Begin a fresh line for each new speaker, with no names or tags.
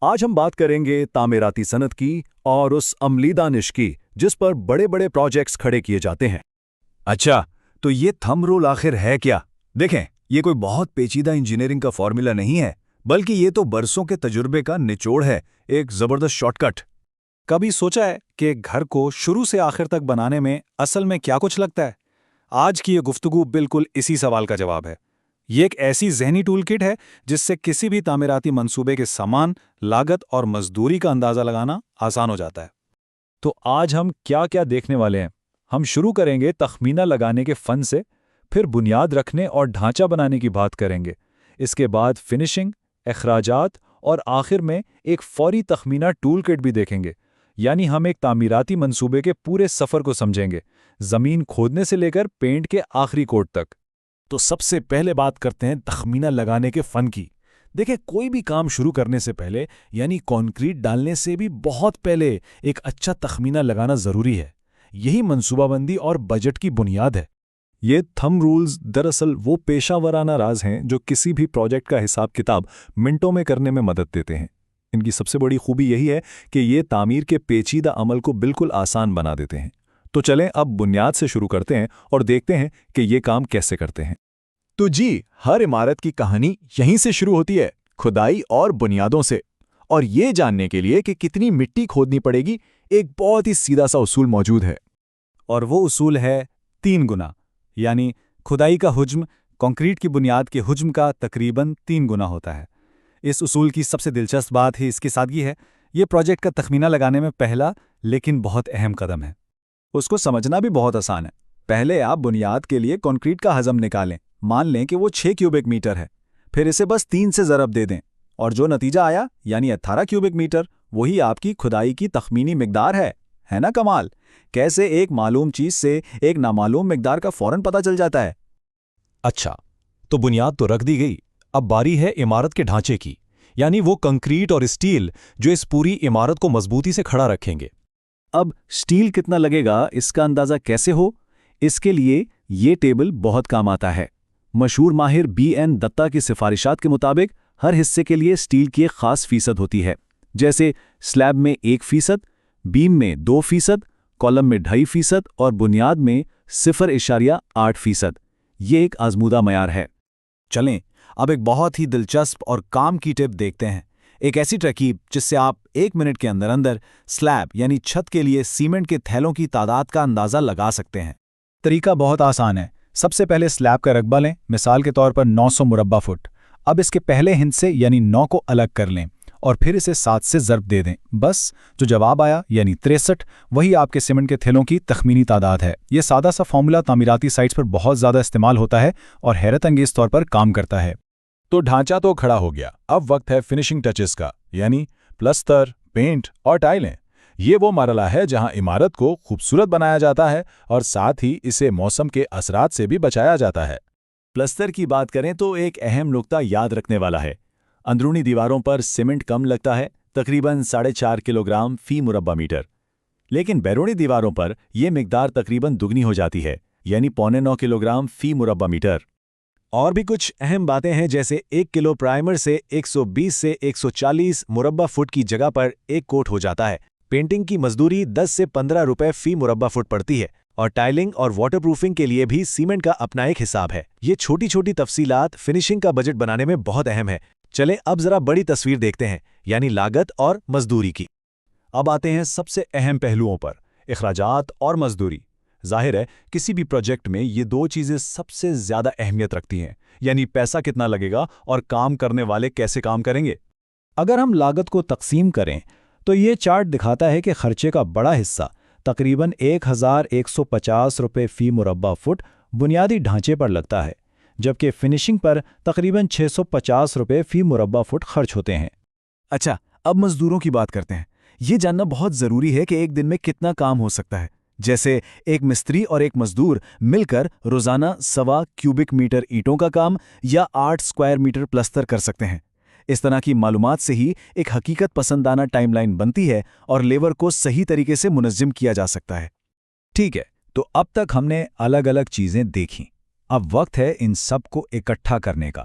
آج ہم بات کریں گے تعمیراتی صنعت کی اور اس عملی دانش کی جس پر بڑے بڑے پروجیکٹس کھڑے کیے جاتے ہیں۔
اچھا، تو یہ تھم رول آخر ہے کیا؟ دیکھیں، یہ کوئی بہت پیچیدہ انجینئرنگ کا فارمولا نہیں ہے، بلکہ یہ تو برسوں کے تجربے کا نچوڑ ہے، ایک زبردست شارٹ کٹ۔
کبھی سوچا ہے کہ ایک گھر کو شروع سے آخر تک بنانے میں اصل میں کیا کچھ لگتا ہے؟ آج کی یہ گفتگو بالکل اسی سوال کا جواب ہے۔ یہ ایک ایسی ذہنی ٹول کٹ ہے جس سے کسی بھی تعمیراتی منصوبے کے سامان، لاگت اور مزدوری کا اندازہ لگانا آسان ہو جاتا ہے۔
تو آج ہم کیا کیا دیکھنے والے ہیں؟ ہم شروع کریں گے تخمینہ لگانے کے فن سے، پھر بنیاد رکھنے اور ڈھانچہ بنانے کی بات کریں گے، اس کے بعد فنشنگ، اخراجات اور آخر میں ایک فوری تخمینہ ٹول کٹ بھی دیکھیں گے۔ یعنی ہم ایک تعمیراتی منصوبے کے پورے سفر کو سمجھیں گے، زمین کھودنے سے لے کر پینٹ کے آخری کوٹ تک۔ تو سب سے پہلے بات کرتے ہیں تخمینہ لگانے کے فن کی۔ دیکھیں، کوئی بھی کام شروع کرنے سے پہلے یعنی کنکریٹ ڈالنے سے بھی بہت پہلے ایک اچھا تخمینہ لگانا ضروری ہے۔ یہی منصوبہ بندی اور بجٹ کی بنیاد ہے۔ یہ تھم رولز دراصل وہ پیشہ ورانہ راز ہیں جو کسی بھی پروجیکٹ کا حساب کتاب منٹوں میں کرنے میں مدد دیتے ہیں۔ ان کی سب سے بڑی خوبی یہی ہے کہ یہ تعمیر کے پیچیدہ عمل کو بالکل آسان بنا دیتے ہیں۔ تو چلیں اب بنیاد سے شروع کرتے ہیں اور دیکھتے ہیں کہ یہ کام کیسے کرتے ہیں۔
تو جی، ہر عمارت کی کہانی یہیں سے شروع ہوتی ہے، کھدائی اور بنیادوں سے۔ اور یہ جاننے کے لیے کہ کتنی مٹی کھودنی پڑے گی، ایک بہت ہی سیدھا سا اصول موجود ہے۔
اور وہ اصول ہے 3 گنا، یعنی کھدائی کا حجم کنکریٹ کی بنیاد کے حجم کا تقریباً 3 گنا ہوتا ہے۔ اس اصول کی سب سے دلچسپ بات ہی اس کی سادگی ہے۔ یہ پروجیکٹ کا تخمینہ لگانے میں پہلا لیکن بہت اہم قدم ہے۔
اس کو سمجھنا بھی بہت آسان ہے۔ پہلے آپ بنیاد کے لیے کنکریٹ کا حجم نکالیں، مان لیں کہ وہ 6 کیوبک میٹر ہے، پھر اسے بس 3 سے ضرب دے دیں، اور جو نتیجہ آیا یعنی 18 کیوبک میٹر، وہی آپ کی کھدائی کی تخمینی مقدار ہے نا کمال؟ کیسے ایک معلوم چیز سے ایک نامعلوم مقدار کا فوراً پتہ چل جاتا ہے۔
اچھا، تو بنیاد تو رکھ دی گئی، اب باری ہے عمارت کے ڈھانچے کی، یعنی وہ کنکریٹ اور اسٹیل جو اس پوری عمارت کو مضبوطی سے کھڑا رکھیں گے۔
اب اسٹیل کتنا لگے گا، اس کا اندازہ کیسے ہو؟ اس کے لیے یہ ٹیبل بہت کام آتا ہے۔ مشہور ماہر BN دتا کی سفارشات کے مطابق ہر حصے کے لیے اسٹیل کی ایک خاص فیصد ہوتی ہے، جیسے سلیب میں 1%، بیم میں 2%، کالم میں 2.5% اور بنیاد میں 0.8%۔ یہ ایک آزمودہ معیار ہے۔
چلیں اب ایک بہت ہی دلچسپ اور کام کی ٹپ دیکھتے ہیں، ایک ایسی ترکیب جس سے آپ 1 منٹ کے اندر سلیب یعنی چھت کے لیے سیمنٹ کے تھیلوں کی تعداد کا اندازہ لگا سکتے ہیں۔
طریقہ بہت آسان ہے۔ سب سے پہلے سلیب کا رقبہ لیں، مثال کے طور پر 900 مربع فٹ۔ اب اس کے پہلے ہند سے یعنی 9 کو الگ کر لیں اور پھر اسے 7 سے ضرب دے دیں۔ بس جو جواب آیا یعنی 63، وہی آپ کے سیمنٹ کے تھیلوں کی تخمینی تعداد ہے۔ یہ سادہ سا فارمولا تعمیراتی سائٹس پر بہت زیادہ استعمال ہوتا ہے اور حیرت انگیز طور پر کام کرتا ہے۔
تو ڈھانچہ تو کھڑا ہو گیا، اب وقت ہے فنشنگ ٹچز کا، یعنی پلستر، پینٹ اور ٹائلیں۔ یہ وہ مرحلہ ہے جہاں عمارت کو خوبصورت بنایا جاتا ہے اور ساتھ ہی اسے موسم کے اثرات سے بھی بچایا جاتا ہے۔
پلستر کی بات کریں تو ایک اہم نقطہ یاد رکھنے والا ہے۔ اندرونی دیواروں پر سیمنٹ کم لگتا ہے، تقریباً 4.5 کلوگرام فی مربع میٹر، لیکن بیرونی دیواروں پر یہ مقدار تقریباً دگنی ہو جاتی ہے، یعنی 0.9 کلوگرام فی مربع میٹر۔ اور بھی کچھ اہم باتیں ہیں، جیسے 1 کلو پرائمر سے 120 سے 140 مربع فٹ کی جگہ پر ایک کوٹ ہو جاتا ہے۔ پینٹنگ کی مزدوری 10 سے 15 روپے فی مربع فٹ پڑتی ہے، اور ٹائلنگ اور واٹر پروفنگ کے لیے بھی سیمنٹ کا اپنا ایک حساب ہے۔ یہ چھوٹی چھوٹی تفصیلات فنشنگ کا بجٹ بنانے میں بہت اہم ہے۔ چلیں اب ذرا بڑی تصویر دیکھتے ہیں، یعنی لاگت اور مزدوری کی۔ اب آتے ہیں سب سے اہم پہلوؤں پر، اخراجات اور مزدوری۔ ظاہر ہے کسی بھی پروجیکٹ میں یہ 2 چیزیں سب سے زیادہ اہمیت رکھتی ہیں، یعنی پیسہ کتنا لگے گا اور کام کرنے والے کیسے کام کریں گے۔
اگر ہم لاگت کو تقسیم کریں تو یہ چارٹ دکھاتا ہے کہ خرچے کا بڑا حصہ تقریباً 1150 روپے فی مربع فٹ بنیادی ڈھانچے پر لگتا ہے، جبکہ فنشنگ پر تقریباً 650 روپے فی مربع فٹ خرچ ہوتے ہیں۔
اچھا، اب مزدوروں کی بات کرتے ہیں۔ یہ جاننا بہت ضروری ہے کہ ایک دن میں کتنا کام ہو سکتا ہے۔ جیسے ایک مستری اور ایک مزدور مل کر روزانہ 1.25 کیوبک میٹر اینٹوں کا کام یا 8 اسکوائر میٹر پلستر کر سکتے ہیں۔ اس طرح کی معلومات سے ہی ایک حقیقت پسندانہ ٹائم لائن بنتی ہے اور لیبر کو صحیح طریقے سے منظم کیا جا سکتا ہے۔
ٹھیک ہے، تو اب تک ہم نے الگ الگ چیزیں دیکھیں، اب وقت ہے ان سب کو اکٹھا کرنے کا۔